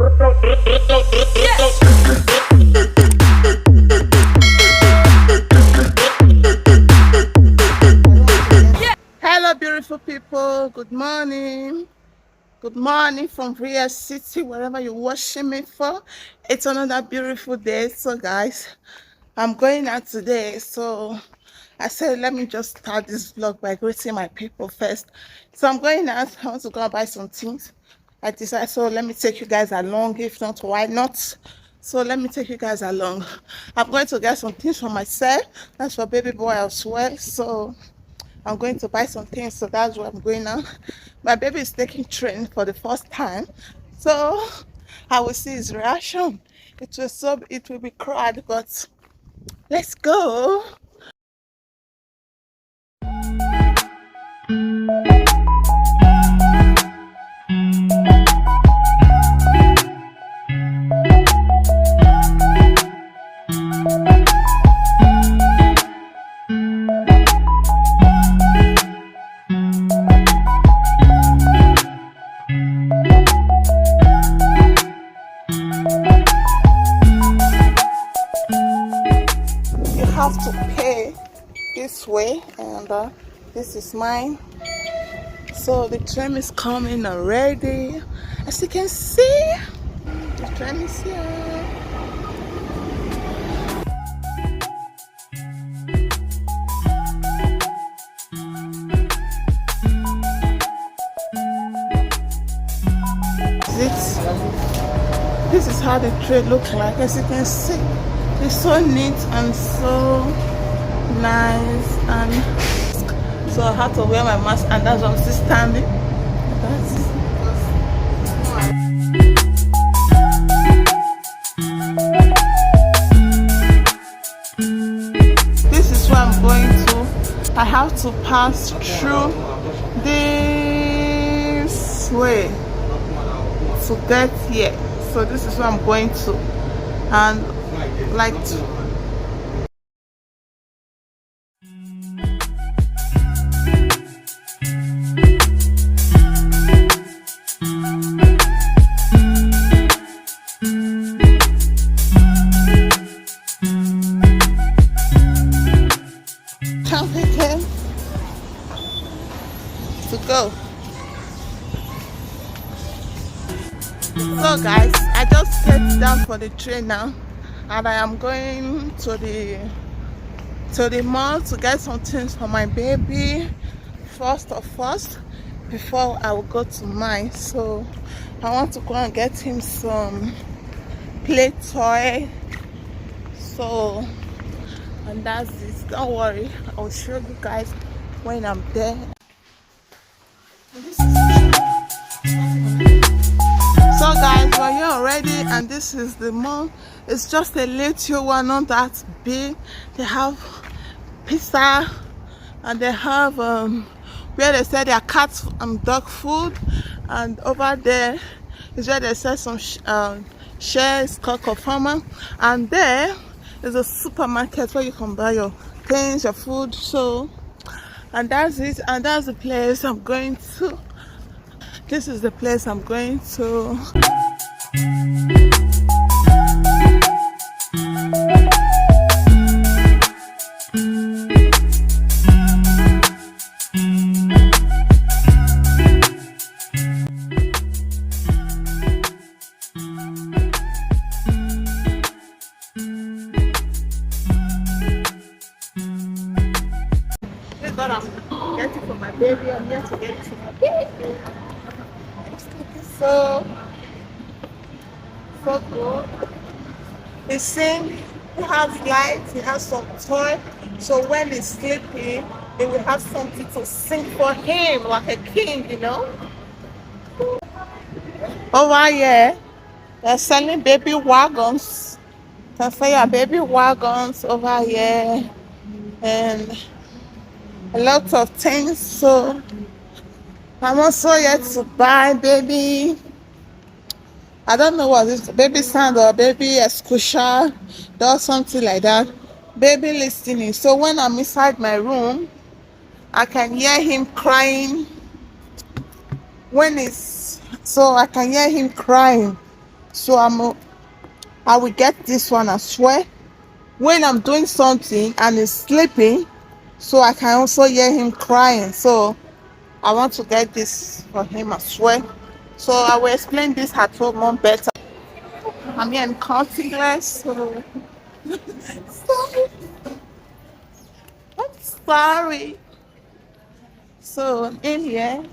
Hello, beautiful people. Good morning. Good morning from Rio City, wherever you're watching me for. It's another beautiful day. So, guys, I'm going out today. So, I said, let me just start this vlog by greeting my people first. So, I'm going out. I want to go and buy some things. I decided, so let me take you guys along. If not, why not? So, let me take you guys along. I'm going to get some things for myself. That's for baby boy as well. So, I'm going to buy some things, so that's where I'm going now. My baby is taking train for the first time, so I will see his reaction. It will be crowded, but let's go. Have to pay this way, and this is mine. So the train is coming already. As you can see, the train is here. This is how the train looks like. As you can see, it's so neat and so nice, and so I have to wear my mask, and that's why I'm still standing. This is where I'm going to. I have to pass through this way to get here. So this is where I'm going to, and like to. Can't again to go. So guys, I just stepped down for the train now, and I am going to the mall to get some things for my baby first, before I will go to mine. So I want to go and get him some play toy. So, and that's this. Don't worry, I'll show you guys when I'm there. So guys, we're here already, and this is the mall. It's just a little one, not that big. They have pizza, and they have where they sell their cat and dog food, and over there is where they sell some shares, cocoa farmer, and there is a supermarket where you can buy your things, your food. So, and that's it, and that's the place I'm going to. This is the place I'm going to. This is what I'm getting for my baby. I'm here to get it for my baby. So good. He sings, he has lights, he has some toy. So when he's sleeping, they will have something to sing for him, like a king, you know. Over here, they're selling baby wagons. Can say your baby wagons over here, and a lot of things. So I'm also yet to buy baby. I don't know what this baby sound or baby excusha or something like that. Baby listening. So when I'm inside my room, I can hear him crying. So I can hear him crying. So I will get this one as well when I'm doing something and he's sleeping, so I can also hear him crying. So I want to get this for him as well. So I will explain this at home more better. I'm here in contactless, so sorry. I'm sorry. So in here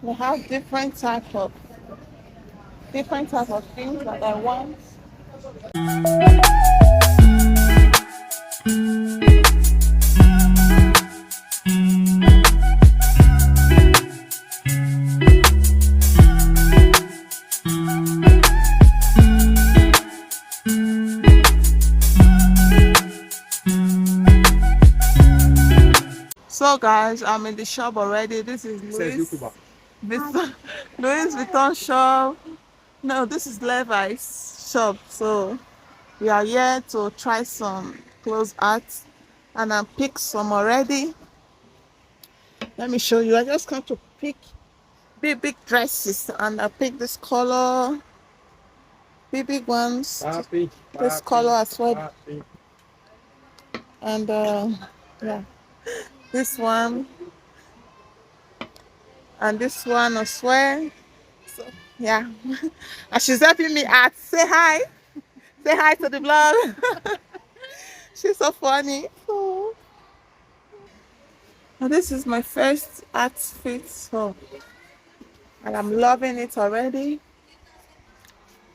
we have different type of things that I want. So guys, I'm in the shop already. This is Louis Vuitton shop. No, this is Levi's shop. So we are here to try some clothes art, and I picked some already. Let me show you. I just come to pick big dresses, and I picked this color, big ones, this color as well, and yeah, this one and this one as well. So yeah, and she's helping me art. Say hi to the vlog. She's so funny. Oh. And this is my first outfit, so and I'm loving it already.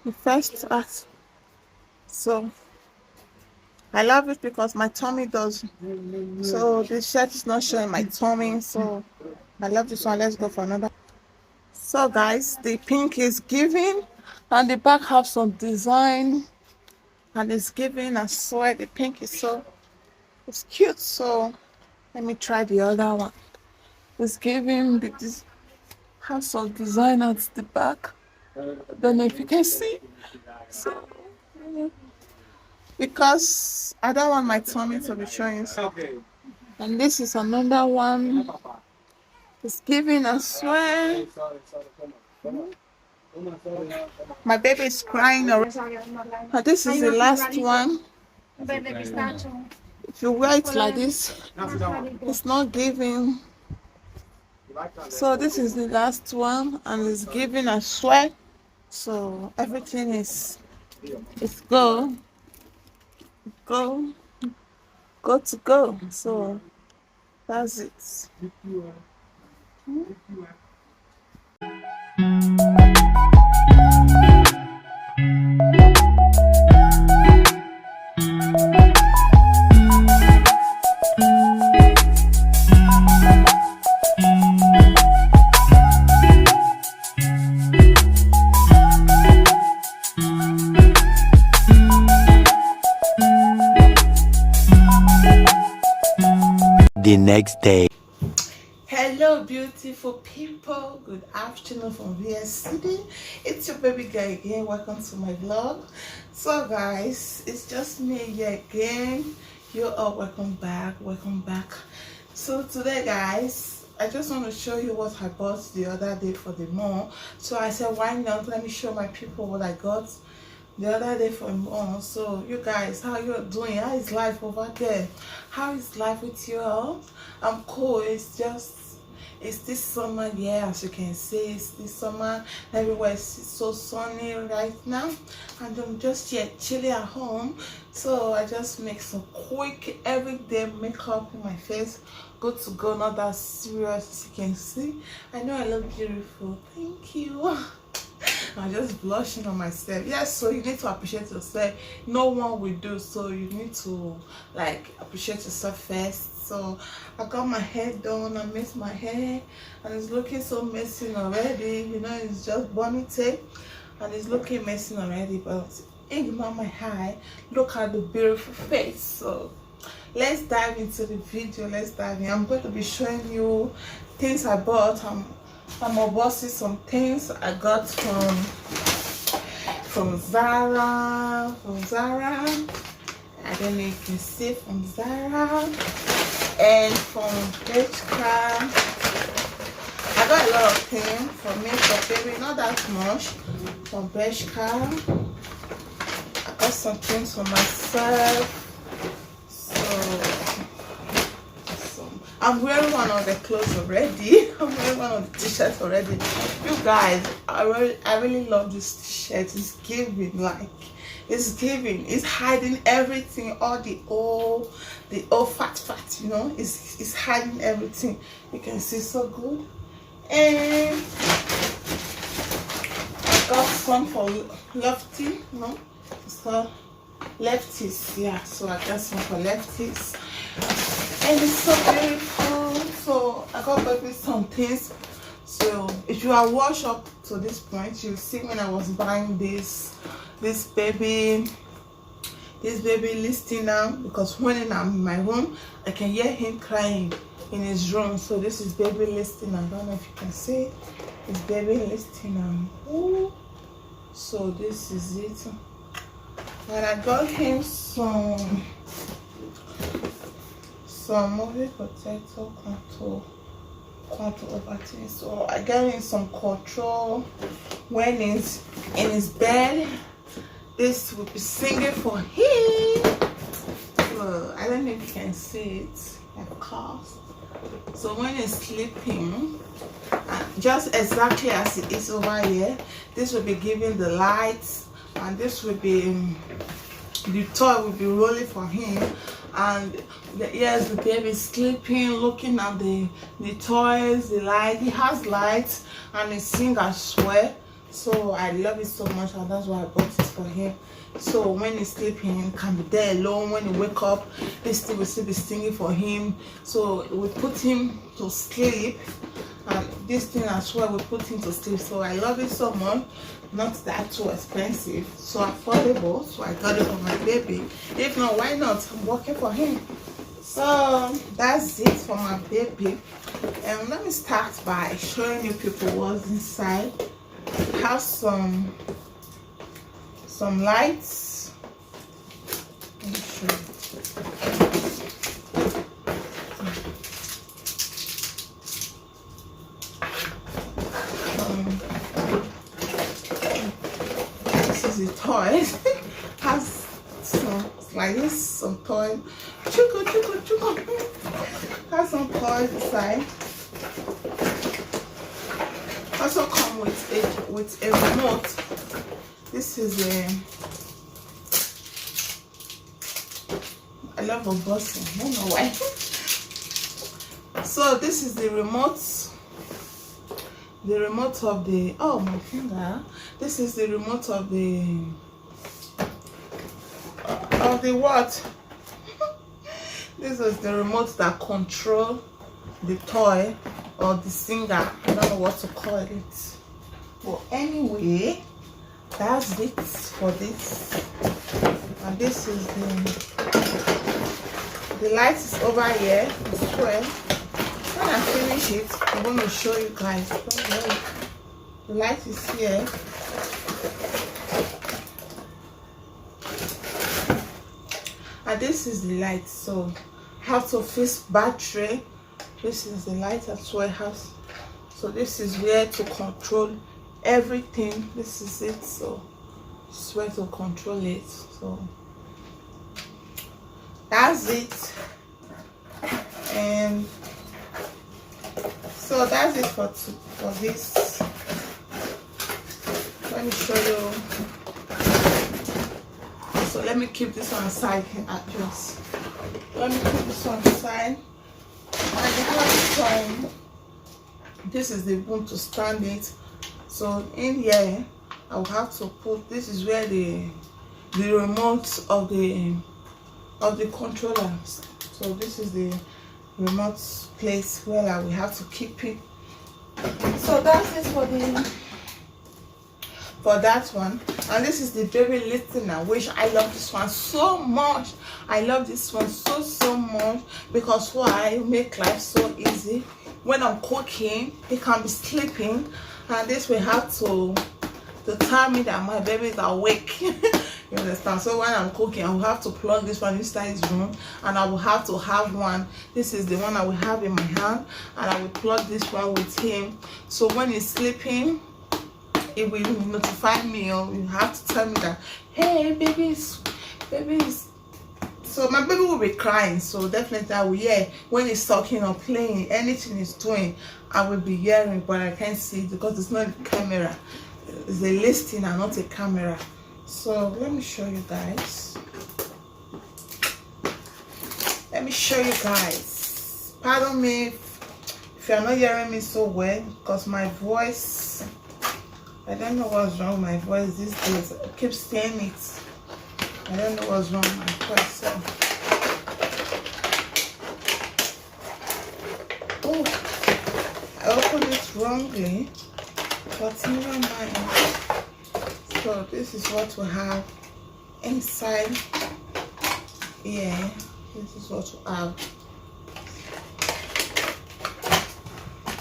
The first art, so I love it because my tummy does. So this shirt is not showing my tummy, so I love this one. Let's go for another. So guys, the pink is giving, and the back have some design, and it's giving. I swear the pink is it's cute. So let me try the other one. It's giving this have some design at the back. I don't know if you can see. So because I don't want my tummy to be showing. So. And this is another one. It's giving as well. My baby is crying already. But this is the last one. If you wear it like this, it's not giving. So this is the last one, and it's giving as well. So everything is go to go. So that's it. The next day. Hello beautiful people, good afternoon from VS City. It's your baby girl again. Welcome to my vlog. So guys, it's just me here again. You're all welcome back. So today guys, I just want to show you what I bought the other day for the mall. So I said, why not, let me show my people what I got the other day for mall. So you guys, how you're doing? How is life over there? How is life with you all? I'm cool. It's this summer, yeah, as you can see, it's this summer. Everywhere is so sunny right now, and I'm just here chilling at home. So I just make some quick everyday makeup on my face. Good to go, not that serious as you can see. I know I look beautiful. Thank you. I'm just blushing on myself. Yes, so you need to appreciate yourself. No one will do, so you need to like appreciate yourself first. So I got my hair done. I messed my hair, and it's looking so messy already. You know, it's just bunny tape, and it's looking messy already. But ignore my hair. Look at the beautiful face. So let's dive into the video. Let's dive in. I'm going to be showing you things I bought. I'm unboxing some things I got from Zara. I don't know if you can see, from Zara and from Bershka. I got a lot of things for makeup, baby, not that much, from Bershka. I got some things for myself. So I'm wearing one of the clothes already. I'm wearing one of the t-shirts already. You guys, I really love this t-shirt. It's giving, like, it's giving. It's hiding everything, all the old fat, you know. It's hiding everything. You can see so good. And I got some for Lefty, you know. It's called Lefties, yeah. So I got some for Lefties. And it's so beautiful. So I got baby some things. So if you are watched up to this point, you'll see when I was buying this baby listening now, because when I'm in my room I can hear him crying in his room. So this is baby listening. I don't know if you can see it's baby listening now. Ooh. So this is it. And I got him some movie protector contour over things. So I got him some control when he's in his bed. This will be singing for him. So I don't know if you can see it, of course. So when he's sleeping, just exactly as it is over here, this will be giving the lights, and this will be the toy will be rolling for him. And yes, the baby is sleeping, looking at the toys, the light. He has lights and he sings as well. So I love it so much, and that's why I bought it for him. So when he's sleeping, he can be there alone. When he wake up, this thing will still be singing for him. So we put him to sleep, and this thing as well we put him to sleep. So I love it so much. Not that too expensive, so affordable. So I got it for my baby. If not, why not? I'm working for him. So that's it for my baby. And let me start by showing you people what's inside. It has some lights. Let me show you. This is the toys. Has some like this, some toys. Chuku. Has some toys inside. Also come with a remote. This is I love unboxing. I don't know why. So this is the remote. The remote of the my finger. This is the remote of the what? This is the remote that control the toy or the singer. I don't know what to call it. But anyway, that's it for this. And this is the light is over here. I swear. When I finish it, I'm going to show you guys. Don't worry. The light is here. And this is the light. So how to fix battery. This is the light as well. Has so this is where to control everything. This is it. So this is where to control it. So that's it. And so that's it for this. Let me show you. So let me keep this one aside. Let me keep this one aside. And you have some. This is the room to stand it. So in here, I will have to put. This is where the remote of the controllers. So this is the remote place where I will have to keep it. So that's it for that one. And this is the baby listener, which I love this one so much. I love this one so much because why? Make life so easy. When I'm cooking, he can be sleeping, and this will have to tell me that my baby is awake. You understand? So when I'm cooking, I will have to plug this one inside his room, and I will have to have one. This is the one I will have in my hand, and I will plug this one with him. So when he's sleeping, it will notify me, or you have to tell me that, hey, baby's. So my baby will be crying, so definitely I will hear when he's talking or playing, anything he's doing, I will be hearing, but I can't see it because it's not a camera. It's a listing and not a camera. So let me show you guys. Let me show you guys. Pardon me if you're not hearing me so well, because my voice, I don't know what's wrong with my voice these days. I keep saying it. I don't know what's wrong with my voice. So. Oh, I opened it wrongly, but never mind. So this is what we have inside here. This is what we have.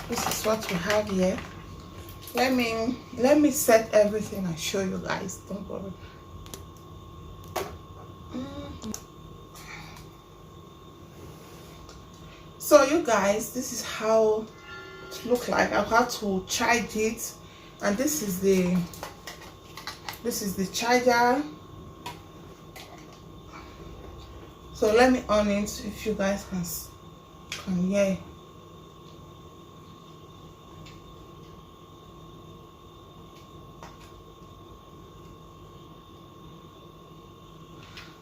This is what we have here. Let me set everything and show you guys. Don't worry. So you guys, this is how it looks like. I have to charge it, and this is the charger. So let me on it if you guys can hear.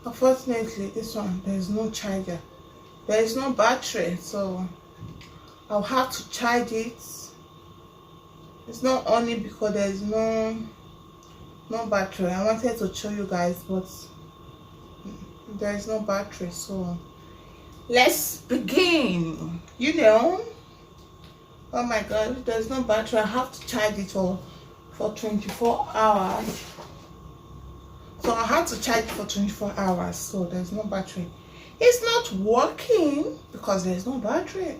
Unfortunately, this one, there is no charger. There is no battery, so I'll have to charge it. It's not on it because there is no battery. I wanted to show you guys, but there is no battery, so let's begin. You know, oh my god, there's no battery. I have to charge it for 24 hours. So I have to charge it for 24 hours, so there's no battery. It's not working because there's no battery.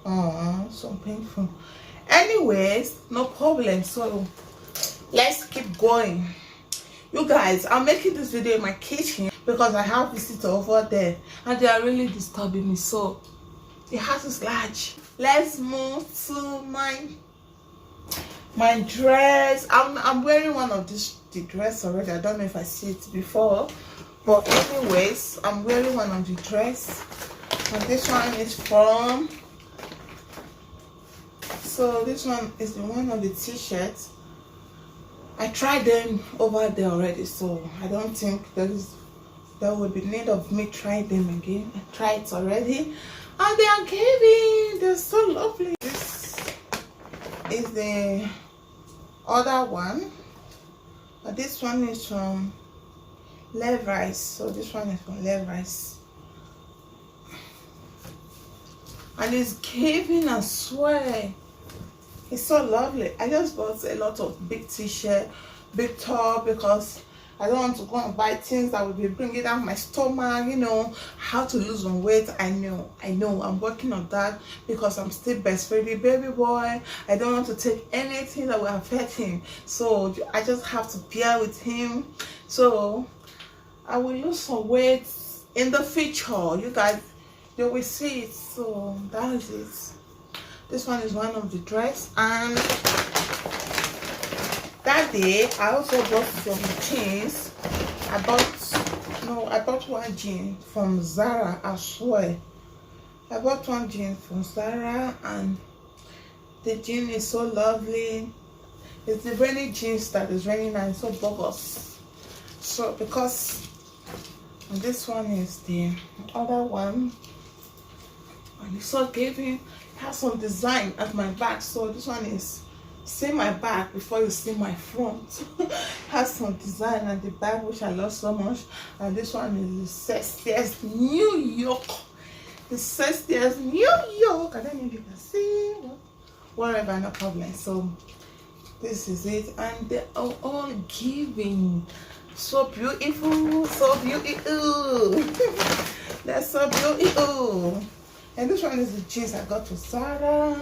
Oh, so painful. Anyways, no problem. So let's keep going. You guys, I'm making this video in my kitchen because I have visitors over there and they are really disturbing me. So the house is large. Let's move to my dress. I'm wearing one of the dress already. I don't know if I see it before, but anyways, I'm wearing one of the dress, and this one is from. So this one is the one of the t-shirts. I tried them over there already, so I don't think there will be need of me trying them again. I tried it already, and they are giving. They're so lovely. This is the other one. This one is from Levi's. So this one is from Levi's, and it's giving, I swear. It's so lovely. I just bought a lot of big t-shirt, big top, because I don't want to go and buy things that will be bringing down my stomach. You know how to lose some weight. I know. I'm working on that because I'm still breastfeeding baby boy. I don't want to take anything that will affect him. So I just have to bear with him. So I will lose some weight in the future. You guys, you will see it. So that is it. This one is one of the dress, and that day I also bought some jeans. I bought one jean from Zara. I swear, I bought one jean from Zara, and the jean is so lovely. It's the rainy jeans that is really nice, so bogus. So because this one is the other one, and it's so giving. Has some design at my back, so this one is see my back before you see my front. Has some design at the back, which I love so much. And this one is the sexiest New York. The sexiest New York. I don't know if you can see. Whatever, no problem. So this is it, and they are all giving. So beautiful, so beautiful. They're so beautiful. And this one is the jeans I got for Zara.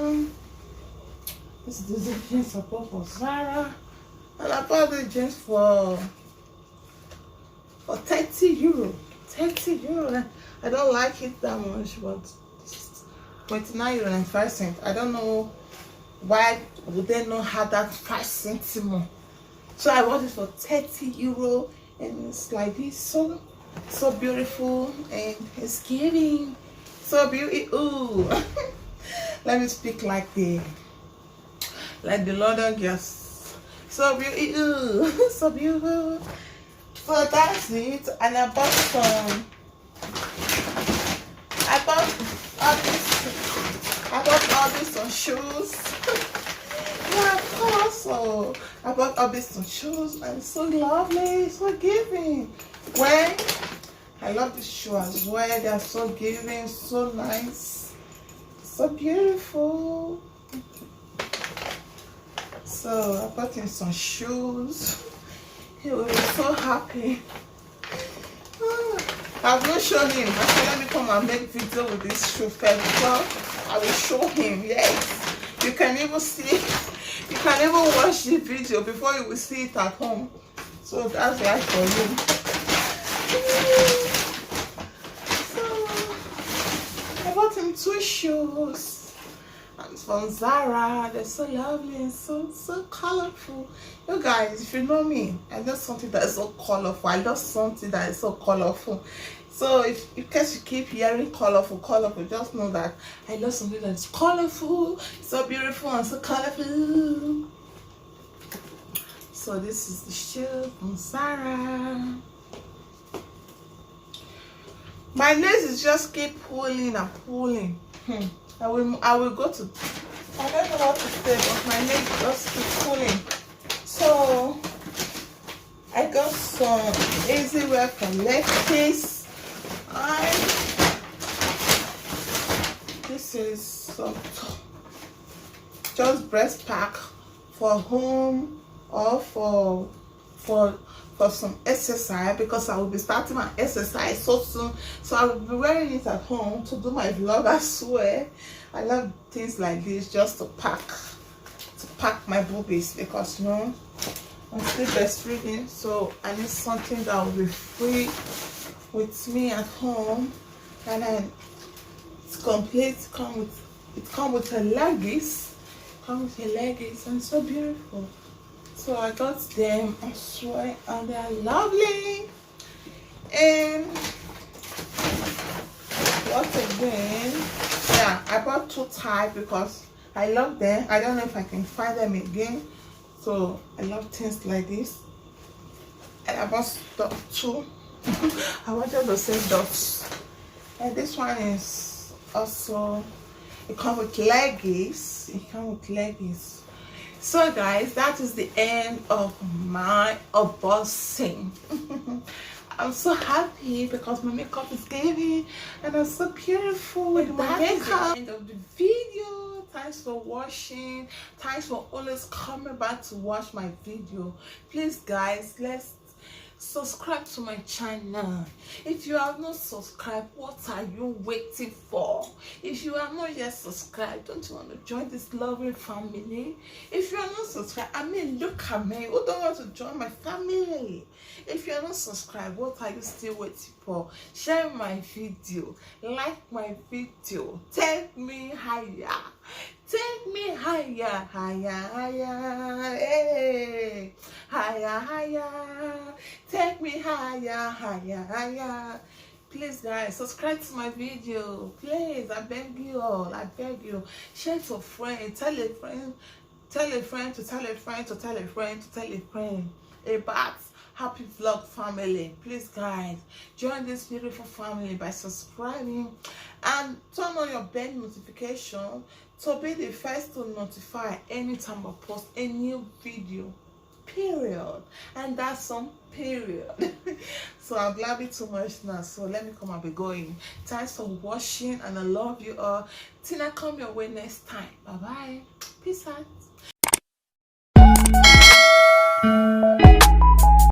This is the jeans I bought for Zara. And I bought the jeans for 30 euro. 30 euro. I don't like it that much, but 29 euro and 5 cents. I don't know why would they not have that 5 cents more. So I bought it for 30 euro, and it's like this, so beautiful, and it's giving so beautiful. Let me speak like the London girls. So beautiful, so beautiful. So that's it. And I bought all this on shoes. Yeah, of course. So I bought all this on shoes, and it's so lovely, so giving. When I love this shoe as well, they are so giving, so nice, so beautiful. So I bought him some shoes. He will be so happy. I've not shown him. I said, let me come and make video with this shoe first. So I will show him. Yes, you can even see. You can even watch the video before you will see it at home. So that's right for you. So I bought him 2 shoes. And from Zara. They're so lovely and so colorful. You guys, if you know me, I love something that is so colorful. I love something that is so colorful. So if in case you keep hearing colorful, just know that I love something that is colorful, so beautiful and so colorful. So this is the shoe from Zara. My nails is just keep pulling and pulling. I will go to, I don't know what to say, but my nails just keep pulling. So I got some easy wear from Levi's. This is some just breast pack for home or for some exercise, because I will be starting my exercise so soon. So I will be wearing it at home to do my vlog as well. I love things like this just to pack my boobies, because you know I'm still breastfeeding, so I need something that will be free with me at home. And then it's complete. It come with a leggings. And so beautiful. So I got them as well, and they're lovely. And what again? Yeah, I bought 2 ties because I love them. I don't know if I can find them again. So I love things like this. And I bought stuff too. I wanted to say dots. And this one is also, it comes with leggings. So guys, that is the end of my unboxing. I'm so happy because my makeup is giving and I'm so beautiful with my makeup. End of the video. Thanks for watching. Thanks for always coming back to watch my video. Please guys, let's subscribe to my channel. If you have not subscribed, what are you waiting for? If you are not yet subscribed, don't you want to join this lovely family? If you are not subscribed, I mean, look at me, who don't want to join my family? If you are not subscribed, what are you still waiting for? Share my video, like my video, take me higher. Take me higher, hey, higher, take me higher. Please guys, subscribe to my video, please, I beg you all, share to a friend, tell a friend about Happy Vlog family. Please guys, join this beautiful family by subscribing and turn on your bell notification to be the first to notify anytime I post a new video, period. And that's some period. So I'm blabbing too much now, so let me come and be going. Thanks for watching and I love you all. Till I come your way next time. Bye bye, peace out.